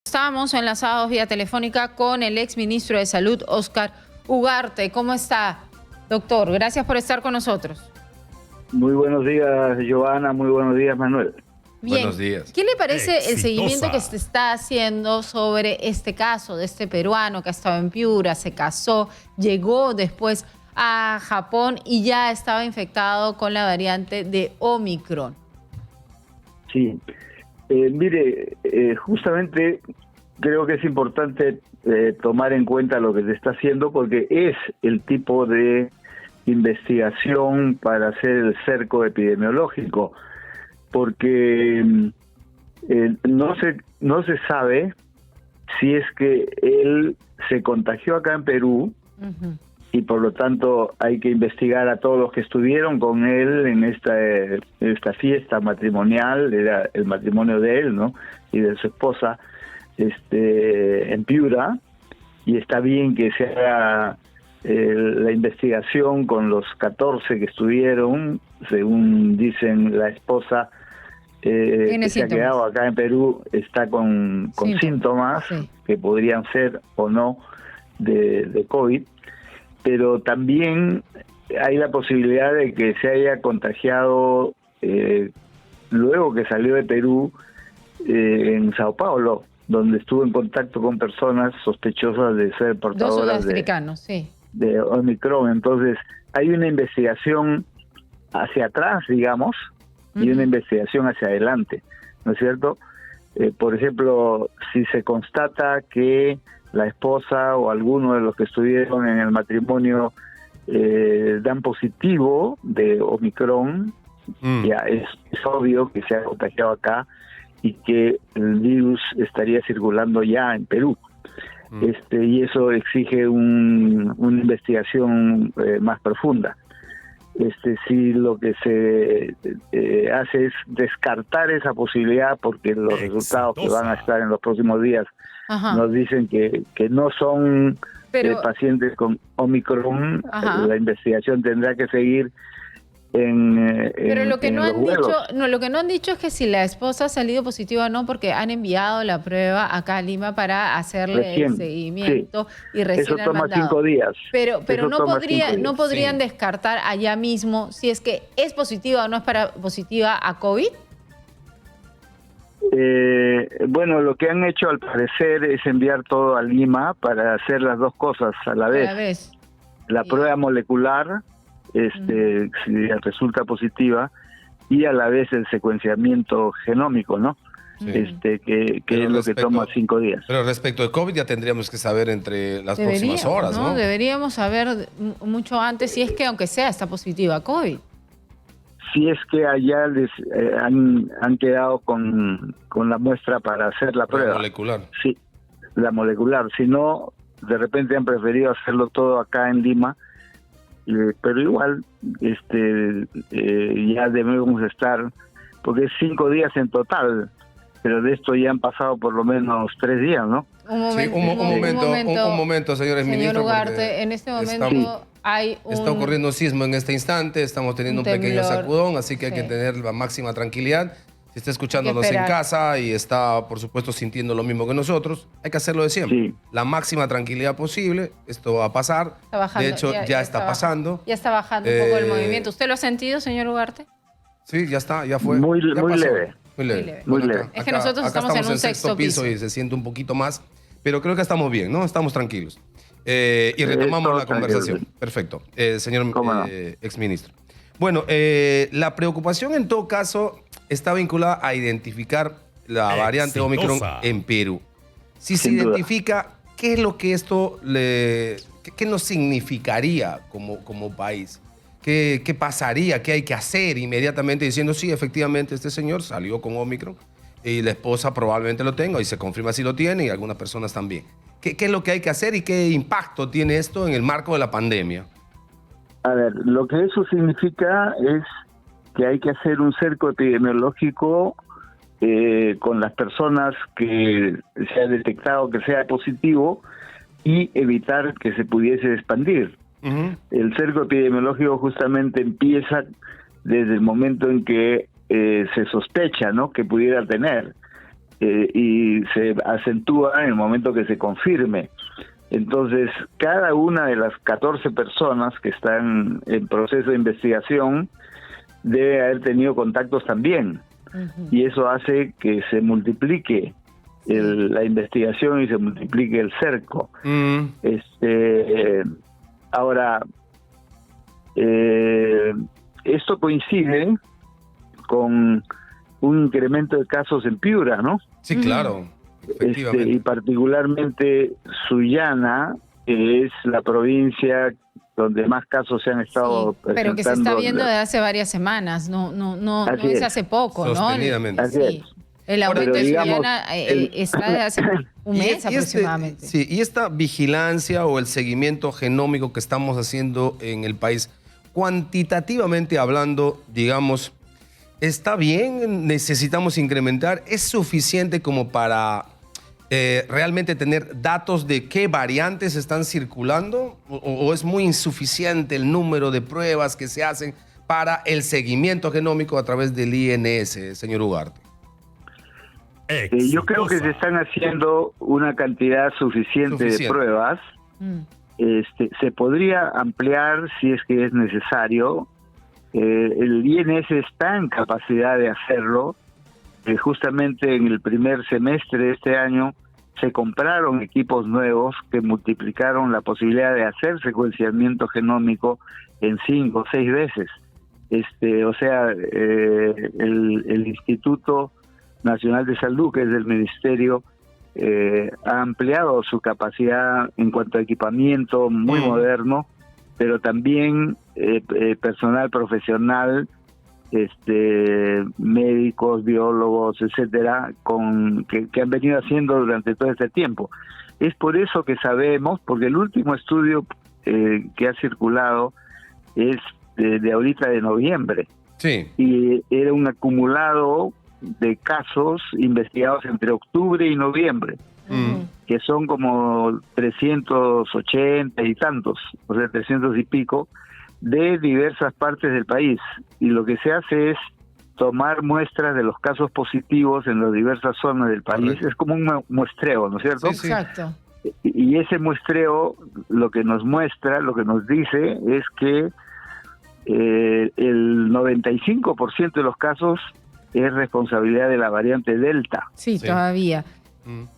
Estamos enlazados vía telefónica con el exministro de Salud, Óscar Ugarte. ¿Cómo está, doctor? Gracias por estar con nosotros. Muy buenos días, Giovanna. Muy buenos días, Manuel. Bien. Buenos días. ¿Qué le parece Exitosa. el seguimiento que se está haciendo sobre este caso de este peruano que ha estado en Piura, se casó, llegó después a Japón y ya estaba infectado con la variante de Omicron? Sí. Mire, justamente creo que es importante tomar en cuenta lo que se está haciendo porque es el tipo de investigación para hacer el cerco epidemiológico, porque no se sabe si es que él se contagió acá en Perú. Y por lo tanto hay que investigar a todos los que estuvieron con él en esta fiesta matrimonial, era el matrimonio de él, ¿no? Y de su esposa, en Piura, y está bien que se haga la investigación con los 14 que estuvieron, según dicen la esposa, que se ha quedado acá en Perú, está con síntomas sí, que podrían ser o no de COVID. Pero también hay la posibilidad de que se haya contagiado luego que salió de Perú en Sao Paulo, donde estuvo en contacto con personas sospechosas de ser portadoras de Omicron. Entonces hay una investigación hacia atrás, digamos, y una investigación hacia adelante, ¿no es cierto? Por ejemplo, si se constata que la esposa o alguno de los que estuvieron en el matrimonio dan positivo de Omicron, ya es obvio que se ha contagiado acá y que el virus estaría circulando ya en Perú. Y eso exige una investigación más profunda. Si lo que se hace es descartar esa posibilidad porque los resultados que van a estar en los próximos días nos dicen que no son pacientes con Omicron, la investigación tendrá que seguir pero lo que no han dicho es que si la esposa ha salido positiva o no, porque han enviado la prueba acá a Lima para hacerle el seguimiento y recién eso toma han mandado. 5 días. Pero no podrían descartar allá mismo si es que es positiva o no es positiva a COVID. Bueno, lo que han hecho al parecer es enviar todo a Lima para hacer las dos cosas a la vez. La prueba molecular, si resulta positiva, y a la vez el secuenciamiento genómico, ¿no? Que es lo que toma 5 días. Pero respecto de COVID ya tendríamos que saber entre las próximas horas, ¿no? Deberíamos saber mucho antes si es que aunque sea está positiva a COVID. Si es que allá les han quedado con la muestra para hacer la prueba. La molecular. Sí, la molecular. Si no, de repente han preferido hacerlo todo acá en Lima, pero igual ya debemos estar, porque es 5 días en total, pero de esto ya han pasado por lo menos 3 días, ¿no? Un momento, señor ministro. Señor Ugarte, en este momento está ocurriendo un sismo en este instante, estamos teniendo un pequeño sacudón, así que hay que tener la máxima tranquilidad. Si está escuchándonos en casa y está, por supuesto, sintiendo lo mismo que nosotros, hay que hacerlo de siempre. Sí. La máxima tranquilidad posible, esto va a pasar. De hecho, ya está pasando. Ya está bajando un poco el movimiento. ¿Usted lo ha sentido, señor Ugarte? Sí, ya está, ya fue. Muy leve. Muy leve. Es que nosotros estamos en un sexto piso y se siente un poquito más, pero creo que estamos bien, ¿no? Estamos tranquilos. Y retomamos la conversación. Perfecto, señor exministro. Bueno, la preocupación en todo caso está vinculada a identificar la variante Omicron en Perú. Si se identifica, ¿qué es lo que esto qué nos significaría como país? ¿Qué pasaría? ¿Qué hay que hacer inmediatamente diciendo, sí, efectivamente este señor salió con Omicron y la esposa probablemente lo tenga y se confirma si lo tiene y algunas personas también? ¿Qué es lo que hay que hacer y qué impacto tiene esto en el marco de la pandemia? A ver, lo que eso significa es que hay que hacer un cerco epidemiológico con las personas que se ha detectado que sea positivo y evitar que se pudiese expandir. El cerco epidemiológico justamente empieza desde el momento en que se sospecha, ¿no?, que pudiera tener. y se acentúa en el momento que se confirme. Entonces, cada una de las 14 personas que están en proceso de investigación debe haber tenido contactos también. Y eso hace que se multiplique la investigación y se multiplique el cerco. Ahora, esto coincide con un incremento de casos en Piura, ¿no? Sí, claro. Y particularmente Sullana, que es la provincia donde más casos se han estado presentando. Pero que se está viendo desde hace varias semanas, no es hace poco, ¿no? Sostenidamente. Así es. El aumento de Sullana está desde hace un mes y aproximadamente. Y esta vigilancia o el seguimiento genómico que estamos haciendo en el país, cuantitativamente hablando, digamos, ¿está bien? ¿Necesitamos incrementar? ¿Es suficiente como para realmente tener datos de qué variantes están circulando? ¿O es muy insuficiente el número de pruebas que se hacen para el seguimiento genómico a través del INS, señor Ugarte? Yo creo que se están haciendo una cantidad suficiente de pruebas. Se podría ampliar si es que es necesario. El INS está en capacidad de hacerlo. Justamente en el primer semestre de este año se compraron equipos nuevos que multiplicaron la posibilidad de hacer secuenciamiento genómico en 5 o 6 veces. O sea, el Instituto Nacional de Salud, que es del Ministerio, ha ampliado su capacidad en cuanto a equipamiento muy moderno, pero también personal profesional, médicos, biólogos, etcétera, que han venido haciendo durante todo este tiempo. Es por eso que sabemos, porque el último estudio que ha circulado es de ahorita de noviembre. Sí. Y era un acumulado de casos investigados entre octubre y noviembre, que son como 380 y tantos, o sea, 300 y pico, de diversas partes del país. Y lo que se hace es tomar muestras de los casos positivos en las diversas zonas del país. Correcto. Es como un muestreo, ¿no es cierto? Sí, sí. Exacto. Y ese muestreo lo que nos muestra, lo que nos dice es que el 95% de los casos es responsabilidad de la variante Delta. Sí, todavía.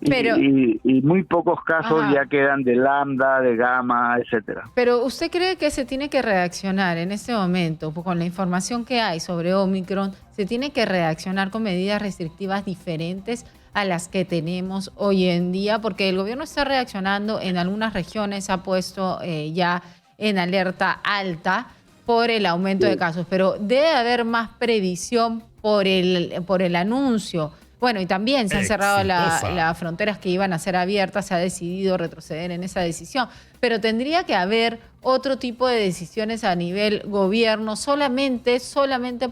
Pero, y muy pocos casos ya quedan de Lambda, de Gamma, etcétera. Pero ¿usted cree que se tiene que reaccionar en este momento con la información que hay sobre Omicron? ¿Se tiene que reaccionar con medidas restrictivas diferentes a las que tenemos hoy en día? Porque el gobierno está reaccionando, en algunas regiones ha puesto ya en alerta alta por el aumento de casos, pero debe haber más previsión por el anuncio. Bueno, y también se han cerrado las fronteras que iban a ser abiertas, se ha decidido retroceder en esa decisión, pero tendría que haber otro tipo de decisiones a nivel gobierno solamente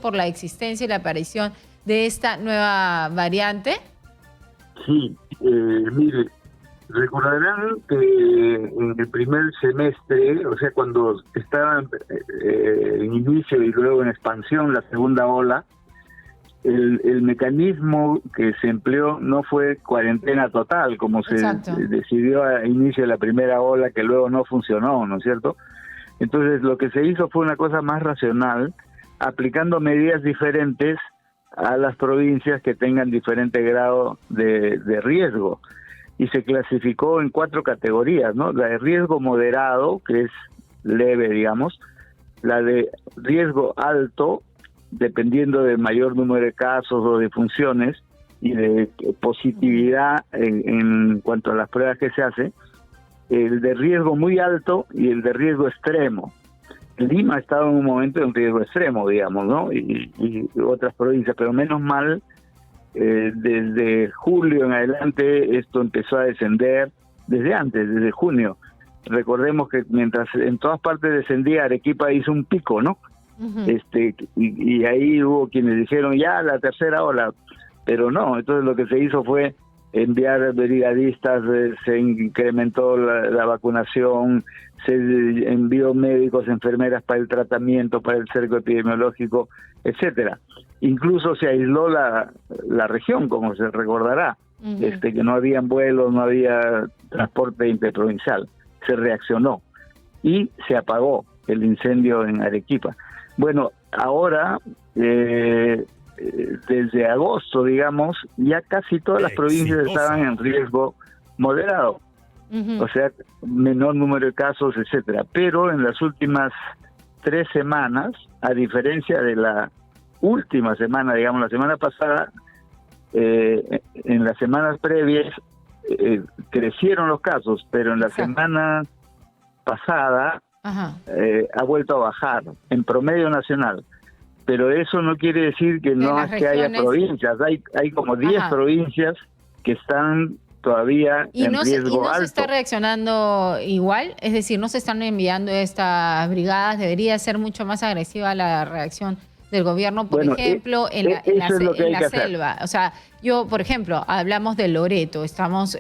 por la existencia y la aparición de esta nueva variante. Sí, mire, recordarán que en el primer semestre, o sea, cuando estaba en inicio y luego en expansión la segunda ola, el mecanismo que se empleó no fue cuarentena total, como se decidió a inicio de la primera ola, que luego no funcionó, ¿no es cierto? Entonces lo que se hizo fue una cosa más racional, aplicando medidas diferentes a las provincias que tengan diferente grado de riesgo. Y se clasificó en 4 categorías, ¿no? La de riesgo moderado, que es leve, digamos, la de riesgo alto, dependiendo del mayor número de casos o de funciones y de positividad en cuanto a las pruebas que se hace, el de riesgo muy alto y el de riesgo extremo. Lima estaba en un momento de un riesgo extremo, digamos, ¿no? Y otras provincias, pero menos mal, desde julio en adelante esto empezó a descender, desde antes, desde junio. Recordemos que mientras en todas partes descendía, Arequipa hizo un pico, ¿no? Y ahí hubo quienes dijeron ya la tercera ola, pero no. Entonces lo que se hizo fue enviar brigadistas, se incrementó la vacunación, se envió médicos, enfermeras para el tratamiento, para el cerco epidemiológico, etcétera. Incluso se aisló la región, como se recordará, que no habían vuelos, no había transporte interprovincial. Se reaccionó y se apagó el incendio en Arequipa. Bueno, ahora, desde agosto, digamos, ya casi todas las provincias estaban en riesgo moderado. O sea, menor número de casos, etcétera. Pero en las últimas 3 semanas, a diferencia de la última semana, digamos, la semana pasada, en las semanas previas crecieron los casos, pero en la semana pasada ha vuelto a bajar en promedio nacional. Pero eso no quiere decir que no es que haya provincias. Hay como 10 provincias que están todavía en riesgo alto. ¿Y no se está reaccionando igual? Es decir, ¿no se están enviando estas brigadas? Debería ser mucho más agresiva la reacción del gobierno, por ejemplo, en la selva. O sea, yo, por ejemplo, hablamos de Loreto, estamos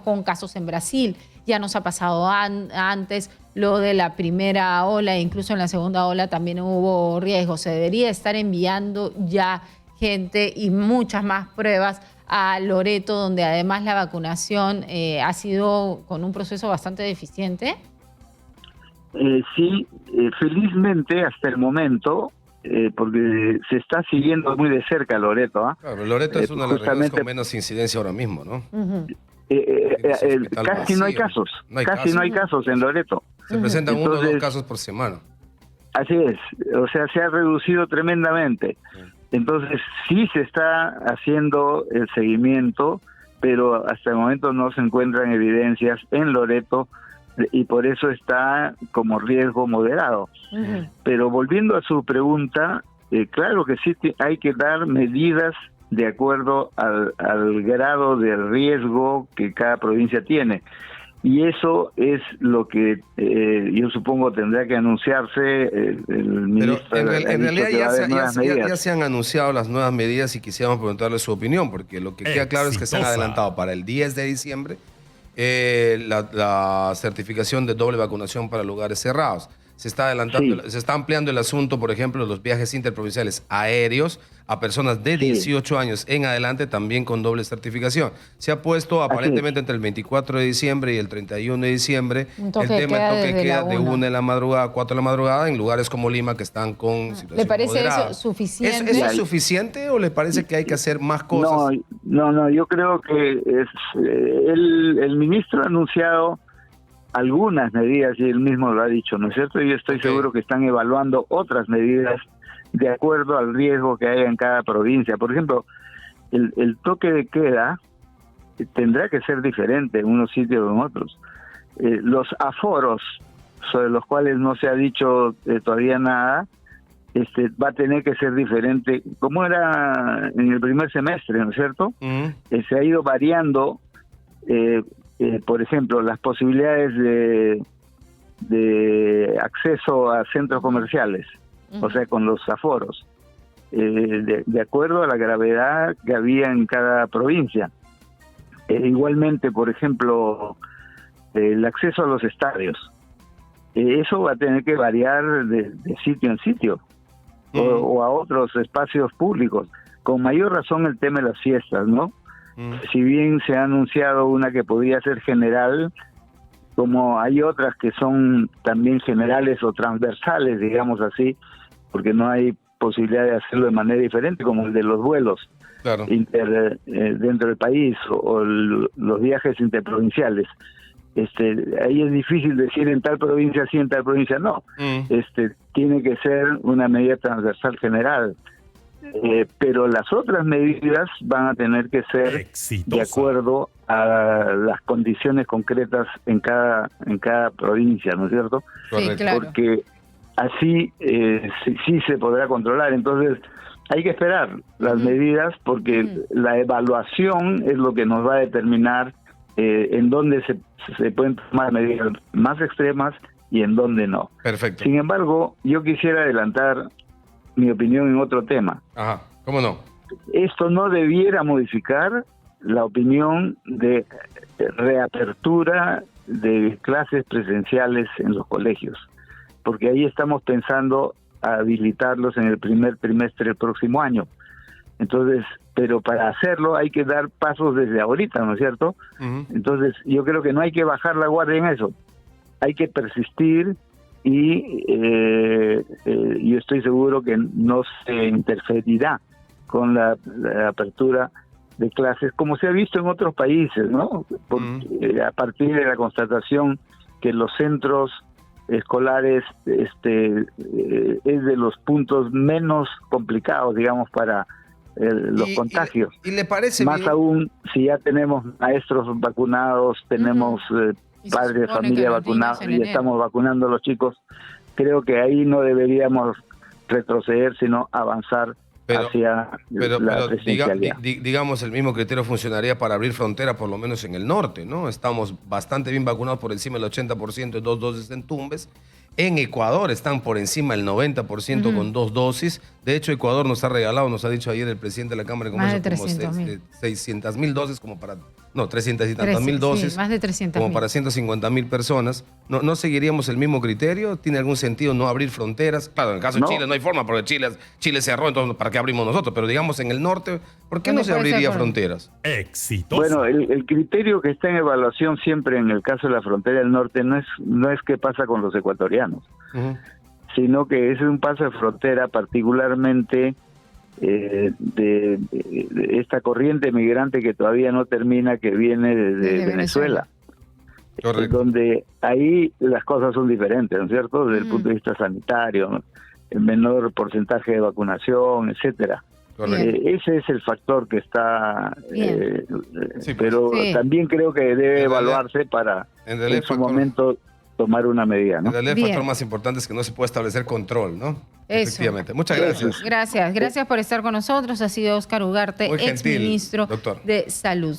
con casos en Brasil, ya nos ha pasado antes lo de la primera ola, incluso en la segunda ola también hubo riesgo. Se debería estar enviando ya gente y muchas más pruebas a Loreto, donde además la vacunación ha sido con un proceso bastante deficiente. Sí, felizmente hasta el momento, porque se está siguiendo muy de cerca Loreto. Claro, Loreto es una de las regiones con menos incidencia ahora mismo, ¿no? Casi no hay casos, no hay casos en Loreto. Se presentan 1 o 2 casos por semana. Así es, o sea, se ha reducido tremendamente. Entonces sí se está haciendo el seguimiento, pero hasta el momento no se encuentran evidencias en Loreto y por eso está como riesgo moderado. Pero volviendo a su pregunta, claro que sí hay que dar medidas de acuerdo al grado de riesgo que cada provincia tiene. Y eso es lo que yo supongo tendrá que anunciarse el ministro. Pero en realidad ya se han anunciado las nuevas medidas y quisiéramos preguntarle su opinión, porque lo que queda claro es que se han adelantado para el 10 de diciembre la certificación de doble vacunación para lugares cerrados. Se está adelantando, se está ampliando el asunto, por ejemplo, los viajes interprovinciales aéreos a personas de 18 años en adelante, también con doble certificación. Se ha puesto aparentemente entre el 24 de diciembre y el 31 de diciembre el tema del toque de queda de 1 de la madrugada a 4 de la madrugada en lugares como Lima que están con situación ¿Le parece moderada. eso suficiente? ¿Eso es suficiente o le parece que hay que hacer más cosas? No, yo creo que el ministro ha anunciado algunas medidas y él mismo lo ha dicho, ¿no es cierto? Y yo estoy seguro que están evaluando otras medidas de acuerdo al riesgo que haya en cada provincia. Por ejemplo, el toque de queda tendrá que ser diferente en unos sitios o en otros. Los aforos, sobre los cuales no se ha dicho todavía nada, va a tener que ser diferente, como era en el primer semestre, ¿no es cierto? Se ha ido variando. Por ejemplo, las posibilidades de acceso a centros comerciales, o sea, con los aforos, de acuerdo a la gravedad que había en cada provincia. Igualmente, por ejemplo, el acceso a los estadios. Eso va a tener que variar de sitio en sitio, o a otros espacios públicos. Con mayor razón el tema de las fiestas, ¿no? Si bien se ha anunciado una que podría ser general, como hay otras que son también generales o transversales, digamos así, porque no hay posibilidad de hacerlo de manera diferente, como el de los vuelos dentro del país o los viajes interprovinciales. Ahí es difícil decir en tal provincia sí, en tal provincia no. Tiene que ser una medida transversal general. Pero las otras medidas van a tener que ser de acuerdo a las condiciones concretas en cada provincia, ¿no es cierto? Sí, claro. Porque así sí se podrá controlar. Entonces hay que esperar las medidas, porque la evaluación es lo que nos va a determinar en dónde se pueden tomar medidas más extremas y en dónde no. Perfecto. Sin embargo, yo quisiera adelantar mi opinión en otro tema. Ajá, ¿cómo no? Esto no debiera modificar la opinión de reapertura de clases presenciales en los colegios, porque ahí estamos pensando a habilitarlos en el primer trimestre del próximo año. Entonces, pero para hacerlo hay que dar pasos desde ahorita, ¿no es cierto? Entonces, yo creo que no hay que bajar la guardia en eso. Hay que persistir y yo estoy seguro que no se interferirá con la apertura de clases, como se ha visto en otros países, ¿no? A partir de la constatación que los centros escolares es de los puntos menos complicados, digamos, para los contagios. ¿Y le parece más bien? Aún si ya tenemos maestros vacunados, tenemos padres de familia vacunados y estamos vacunando a los chicos, creo que ahí no deberíamos retroceder, sino avanzar hacia la presencialidad. Digamos, el mismo criterio funcionaría para abrir frontera, por lo menos en el norte, ¿no? Estamos bastante bien vacunados, por encima del 80% de 2 dosis en Tumbes. En Ecuador están por encima del 90% con 2 dosis. De hecho, Ecuador nos ha regalado, nos ha dicho ayer el presidente de la Cámara de Comercio, como 600.000 dosis, como para... No, 300 y tantas mil dosis. Sí, más de 300.000. Como para 150.000 personas. ¿No seguiríamos el mismo criterio? ¿Tiene algún sentido no abrir fronteras? Claro, en el caso de Chile no hay forma, porque Chile cerró, entonces ¿para qué abrimos nosotros? Pero digamos en el norte, ¿por qué no se abriría fronteras? Exitoso. Bueno, el criterio que está en evaluación siempre en el caso de la frontera del norte no es qué pasa con los ecuatorianos, sino que es un paso de frontera particularmente de esta corriente migrante que todavía no termina, que viene desde Venezuela. Correcto. Donde ahí las cosas son diferentes, ¿no es cierto? Desde el punto de vista sanitario, ¿no? El menor porcentaje de vacunación, etcétera. Ese es el factor que está, pero también creo que debe evaluarse para en su momento tomar una medida, ¿no? En realidad el factor más importante es que no se puede establecer control, ¿no? Eso. Efectivamente. Muchas gracias. Gracias por estar con nosotros. Ha sido Óscar Ugarte, exministro de Salud.